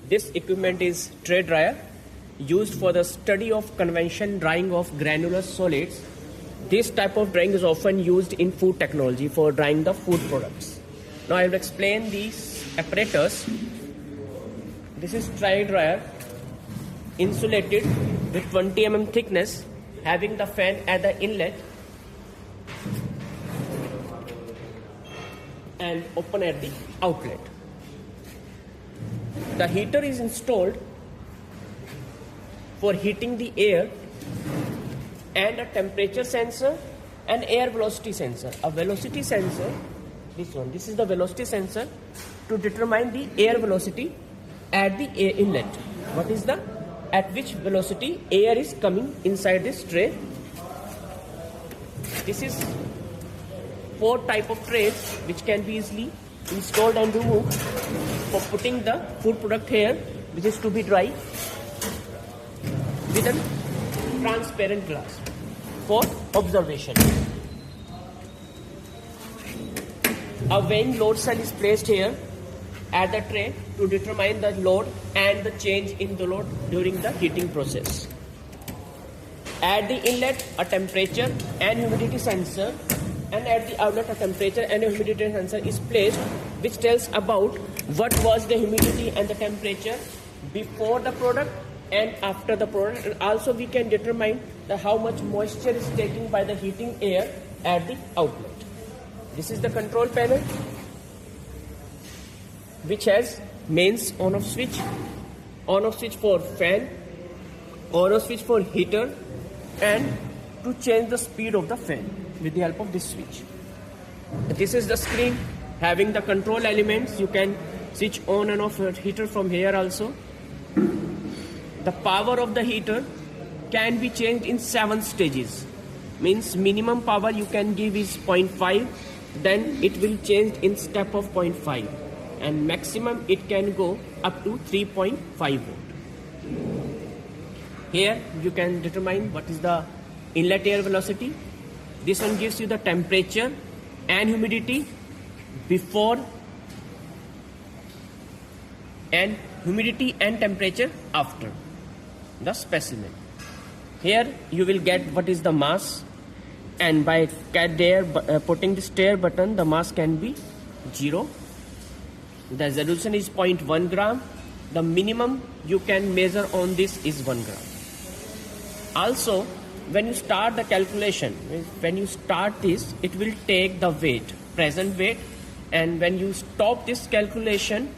This equipment is tray dryer used for the study of convention drying of granular solids. This type of drying is often used in food technology for drying the food products. Now I will explain these apparatus. This is tray dryer, insulated with 20 mm thickness, having the fan at the inlet and open at the outlet. The heater is installed for heating the air, and a temperature sensor and air velocity sensor. A velocity sensor, this is the velocity sensor to determine the air velocity at the air inlet. What is the at which velocity air is coming inside this tray. This is 4 type of trays which can be easily installed and removed for putting the food product here, which is to be dry, with a transparent glass for observation. A weighing load cell is placed here at the tray to determine the load and the change in the load during the heating process. At the inlet, a temperature and humidity sensor, and at the outlet, a temperature and a humidity sensor is placed, which tells about what was the humidity and the temperature before the product and after the product. And also we can determine how much moisture is taken by the heating air at the outlet. This is the control panel, which has mains on-off switch for fan, on-off switch for heater, and to change the speed of the fan with the help of this switch. This is the screen having the control elements. You can switch on and off your heater from here also. The power of the heater can be changed in 7 stages. Means minimum power you can give is 0.5, then it will change in step of 0.5, and maximum it can go up to 3.5 volt. Here you can determine what is the inlet air velocity. This one gives you the temperature and humidity before, and humidity and temperature after the specimen. Here you will get what is the mass, and by putting the stir button, the mass can be 0. The resolution is 0.1 gram. The minimum you can measure on this is 1 gram. Also, when you start the calculation, when you start this, it will take the weight, present weight, and when you stop this calculation,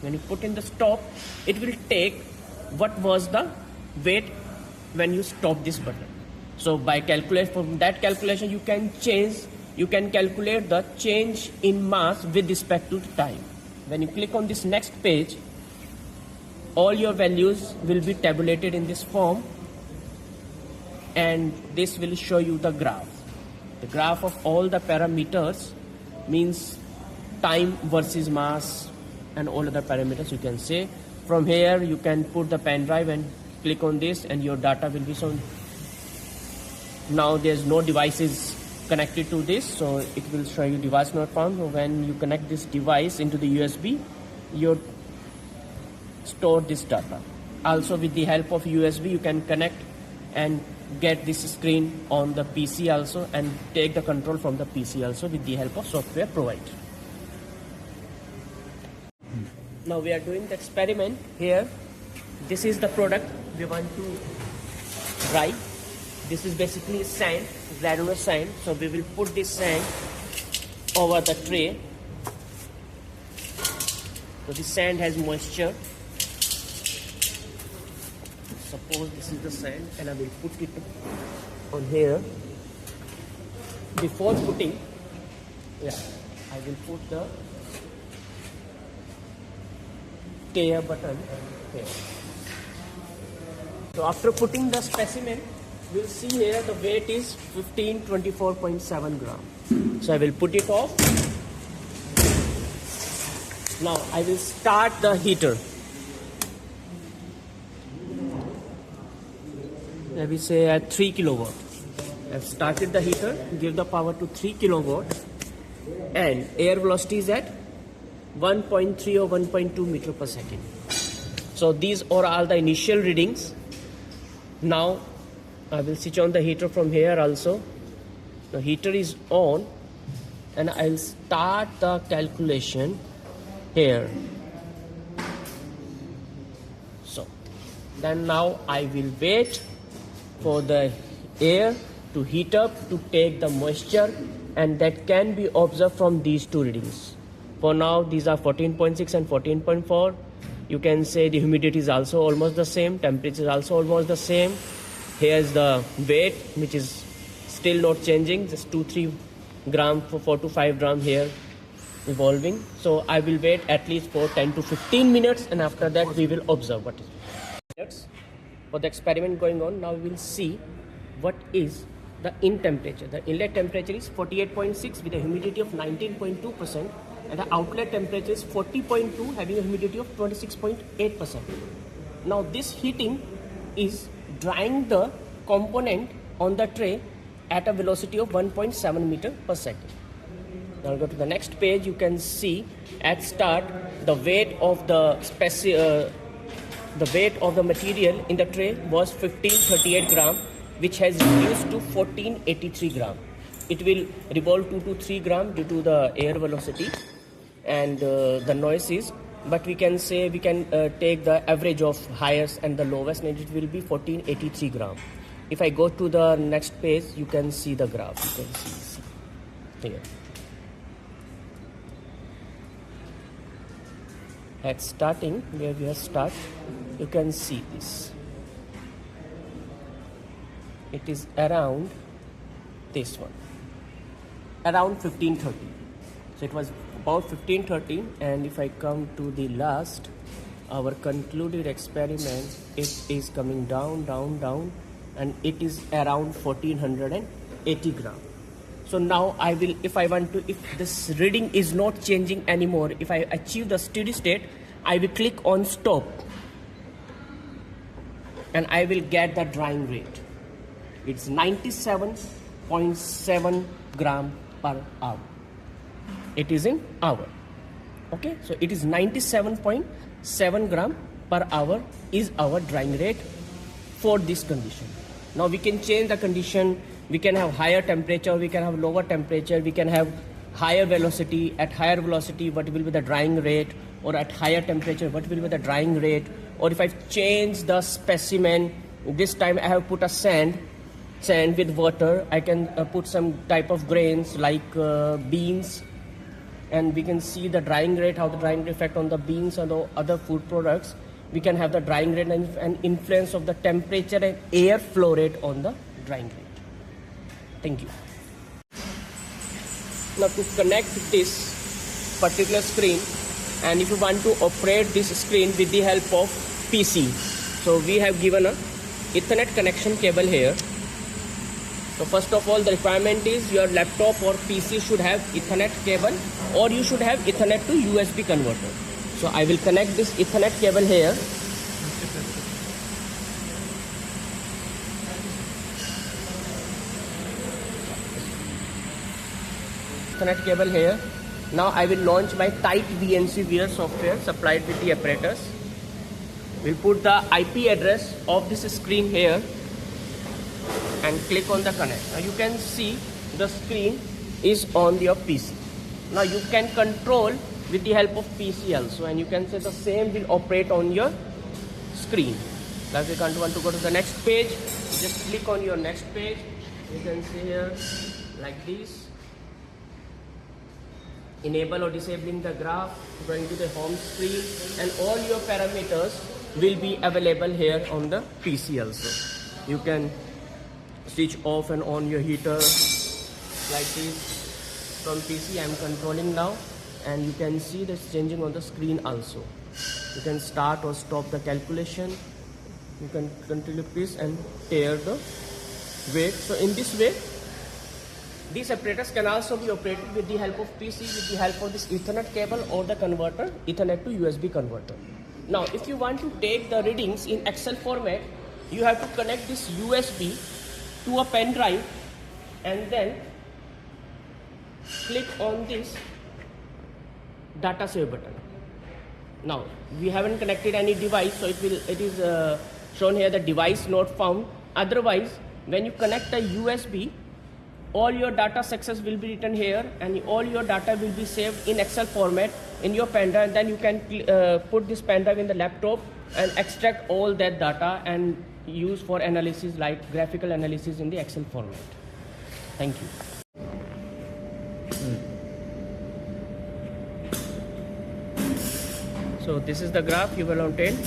when you put in the stop, it will take what was the weight when you stop this button. So by from that calculation you can calculate the change in mass with respect to time. When you click on this next page, all your values will be tabulated in this form, and this will show you the graph. The graph of all the parameters, means time versus mass and all other parameters you can say. From here you can put the pen drive and click on this, and your data will be shown. Now there's no devices connected to this, so it will show you device not found. So when you connect this device into the USB, you store this data. Also with the help of USB you can connect and get this screen on the PC also, and take the control from the PC also with the help of software provided. Now we are doing the experiment here. This is the product we want to dry. This is basically sand, granular sand. So we will put this sand over the tray. So this sand has moisture. Suppose this is the sand, and I will put it on here. Before putting, I will put the stir button here. So after putting the specimen, we'll see here the weight is 1524.7 grams. So I will put it off. Now I will start the heater. Let me say at 3 kilowatt. I've started the heater, give the power to 3 kilowatt, and air velocity is at 1.3 or 1.2 meter per second. So these are all the initial readings. Now I will switch on the heater from here also. The heater is on and I'll start the calculation here. So then now I will wait for the air to heat up to take the moisture, and that can be observed from these two readings. For now these are 14.6 and 14.4. You can say the humidity is also almost the same, temperature is also almost the same. Here is the weight, which is still not changing, just 2-3 gram for 4 to 5 gram here evolving. So I will wait at least for 10 to 15 minutes, and after that we will observe what is for the experiment going on. Now we will see what is the in temperature. The inlet temperature is 48.6 with a humidity of 19.2%, and the outlet temperature is 40.2 having a humidity of 26.8%. Now this heating is drying the component on the tray at a velocity of 1.7 meter per second. Now I'll go to the next page. You can see at start the weight of the material in the tray was 1538 gram, which has reduced to 1483 gram. It will revolve 2 to 3 gram due to the air velocity and the noises, but we can say we can take the average of highest and the lowest, and it will be 1483 gram. If I go to the next page, you can see the graph. You can see here. At starting, where we are start, you can see this. It is around this one, around 1530. So it was about 1530, and if I come to the last, our concluded experiment, it is coming down, and it is around 1480 gram. So now I will, if this reading is not changing anymore, if I achieve the steady state, I will click on stop, and I will get the drying rate. It's 97.7 gram per hour. It is in hour. Okay, so it is 97.7 gram per hour is our drying rate for this condition. Now we can change the condition. We can have higher temperature, we can have lower temperature, we can have higher velocity. At higher velocity, what will be the drying rate? Or at higher temperature, what will be the drying rate? Or if I change the specimen, this time I have put a sand with water. I can put some type of grains like beans, and we can see the drying rate, how the drying rate effect on the beans and the other food products. We can have the drying rate and influence of the temperature and air flow rate on the drying rate. Thank you. Now to connect this particular screen, and if you want to operate this screen with the help of PC, so we have given a Ethernet connection cable here. So first of all, the requirement is your laptop or PC should have Ethernet cable, or you should have Ethernet to USB converter. So I will connect this Ethernet cable here. Ethernet cable here. Now I will launch my tight VNC Wear software supplied with the apparatus. We'll put the IP address of this screen here and click on the connect. Now you can see the screen is on your PC. Now you can control with the help of PC also, and you can say the same will operate on your screen. Now if you want to go to the next page, just click on your next page. You can see here like this. Enable or disabling the graph, going to the home screen, and all your parameters will be available here on the PC also. You can switch off and on your heater like this from PC. I am controlling now, and you can see this changing on the screen also. You can start or stop the calculation. You can continue this and tear the weight. So in this way, these apparatus can also be operated with the help of PC, with the help of this Ethernet cable or the converter, Ethernet to USB converter. Now, if you want to take the readings in Excel format, you have to connect this USB to a pen drive and then click on this data save button. Now we haven't connected any device, so it is shown here the device not found. Otherwise, when you connect a USB, all your data success will be written here, and all your data will be saved in Excel format in your pen drive. And then you can put this pen drive in the laptop and extract all that data and use for analysis, like graphical analysis in the Excel format. Thank you. So this is the graph you will obtain.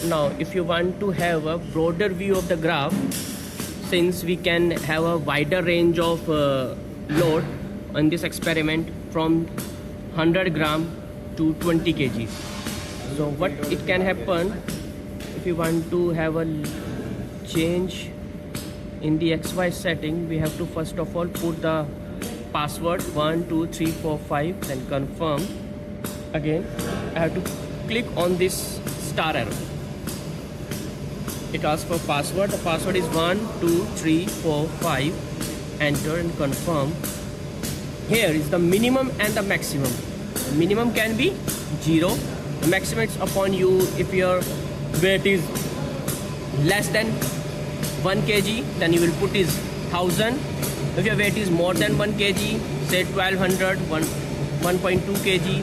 Now if you want to have a broader view of the graph, since we can have a wider range of load on this experiment from 100 gram to 20 kg. So what it can happen, if you want to have a change in the XY setting, we have to first of all put the password 1 2 3 4 5, then confirm. Again I have to click on this star arrow. It asks for password. The password is 1 2 3 4 5. Enter and confirm. Here is the minimum and the maximum. The minimum can be 0. The maximum is upon you. If your weight is less than 1 kg, then you will put is 1000. If your weight is more than 1 kg, say 1200, 1.2 kg,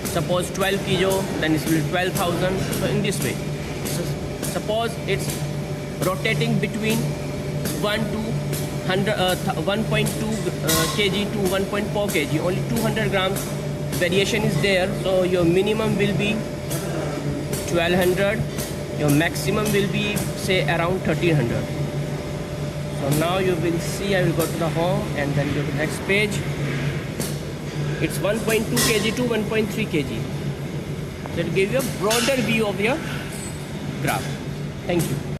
suppose 12 kg, then it will be 12,000. So in this way. So suppose it's rotating between 1 to 1.2 kg to 1.4 kg, only 200 grams variation is there. So your minimum will be 1200, your maximum will be say around 1300. So now you will see, I will go to the home and then go to the next page. It's 1.2 kg to 1.3 kg. So it will give you a broader view of your graph. Thank you.